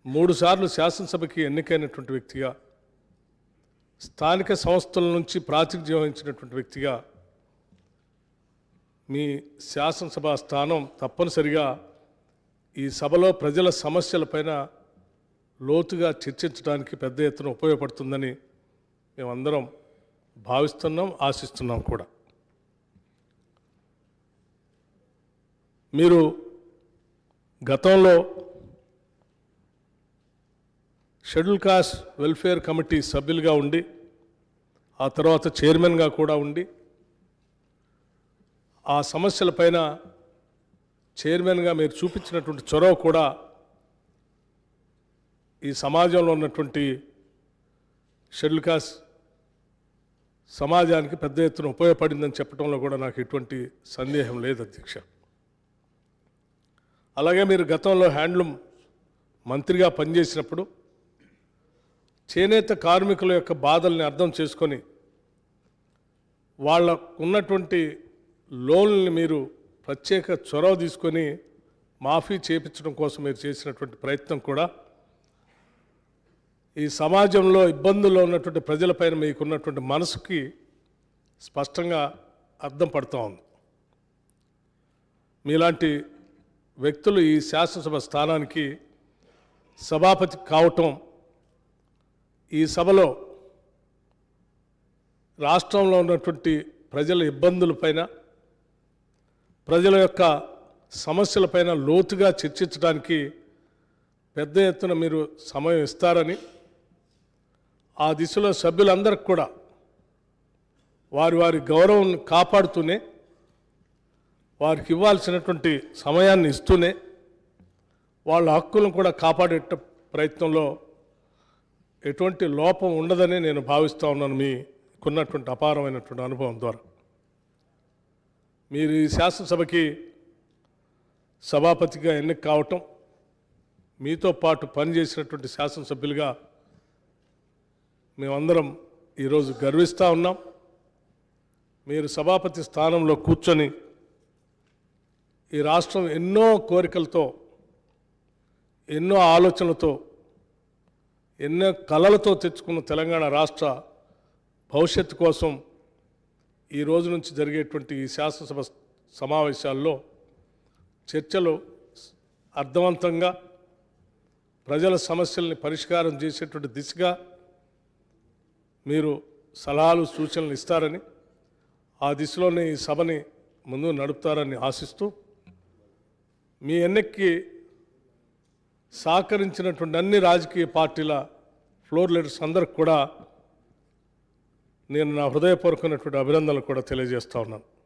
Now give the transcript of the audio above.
3 సార్లు శాసనసభకి ఎన్నికైనటువంటి వ్యక్తిగా, స్థానిక సంస్థల నుంచి ప్రాతినిధ్యం వహించినటువంటి వ్యక్తిగా మీ శాసనసభ స్థానం తప్పనిసరిగా ఈ సభలో ప్రజల సమస్యలపైన లోతుగా చర్చించడానికి పెద్ద ఎత్తున ఉపయోగపడుతుందని మేమందరం భావిస్తున్నాం, ఆశిస్తున్నాం కూడా. మీరు గతంలో షెడ్యూల్ కాస్ట్ వెల్ఫేర్ కమిటీ సభ్యులుగా ఉండి, ఆ తర్వాత చైర్మన్గా కూడా ఉండి, ఆ సమస్యలపైన చైర్మన్గా మీరు చూపించినటువంటి చొరవ కూడా ఈ సమాజంలో ఉన్నటువంటి షెడ్యూల్ కాస్ట్ సమాజానికి పెద్ద ఎత్తున ఉపయోగపడిందని చెప్పడంలో కూడా నాకు ఎటువంటి సందేహం లేదు అధ్యక్ష. అలాగే మీరు గతంలో హ్యాండ్లూమ్ మంత్రిగా పనిచేసినప్పుడు చేనేత కార్మికుల యొక్క బాధల్ని అర్థం చేసుకొని వాళ్ళకు ఉన్నటువంటి లోన్లని మీరు ప్రత్యేక చొరవ తీసుకొని మాఫీ చేయించడం కోసం మీరు చేసినటువంటి ప్రయత్నం కూడా ఈ సమాజంలో ఇబ్బందుల్లో ఉన్నటువంటి ప్రజలపైన మీకున్నటువంటి మనసుకి స్పష్టంగా అర్థం పడుతూ ఉంది. మీలాంటి వ్యక్తులు ఈ శాసనసభ స్థానానికి సభాపతి కావటం, ఈ సభలో రాష్ట్రంలో ఉన్నటువంటి ప్రజల ఇబ్బందులపైన, ప్రజల యొక్క సమస్యలపైన లోతుగా చర్చించడానికి పెద్ద ఎత్తున మీరు సమయం ఇస్తారని, ఆ దిశలో సభ్యులందరికీ కూడా వారి వారి గౌరవం కాపాడుతూనే, వారికి ఇవ్వాల్సినటువంటి సమయాన్ని ఇస్తూనే, వాళ్ళ హక్కులను కూడా కాపాడే ప్రయత్నంలో ఎటువంటి లోపం ఉండదని నేను భావిస్తూ ఉన్నాను. మీకున్నటువంటి అపారమైనటువంటి అనుభవం ద్వారా మీరు ఈ శాసనసభకి సభాపతిగా ఎన్నిక కావటం, మీతో పాటు పనిచేసినటువంటి శాసనసభ్యులుగా మేమందరం ఈరోజు గర్విస్తూ ఉన్నాం. మీరు సభాపతి స్థానంలో కూర్చొని ఈ రాష్ట్రం ఎన్నో కోరికలతో, ఎన్నో ఆలోచనలతో, ఎన్నో కలలతో తెచ్చుకున్న తెలంగాణ రాష్ట్ర భవిష్యత్తు కోసం ఈ రోజు నుంచి జరిగేటువంటి ఈ శాసనసభ సమావేశాల్లో చర్చలు అర్థవంతంగా ప్రజల సమస్యల్ని పరిష్కారం చేసేటువంటి దిశగా మీరు సలహాలు, సూచనలు ఇస్తారని, ఆ దిశలోనే ఈ సభని ముందు నడుపుతారని ఆశిస్తూ, మీ ఎన్నికకి సహకరించినటువంటి అన్ని రాజకీయ పార్టీల ఫ్లోర్ లీడర్స్ అందరికి కూడా నేను నా హృదయపూర్వకమైనటువంటి అభినందనలు కూడా తెలియజేస్తా ఉన్నాను.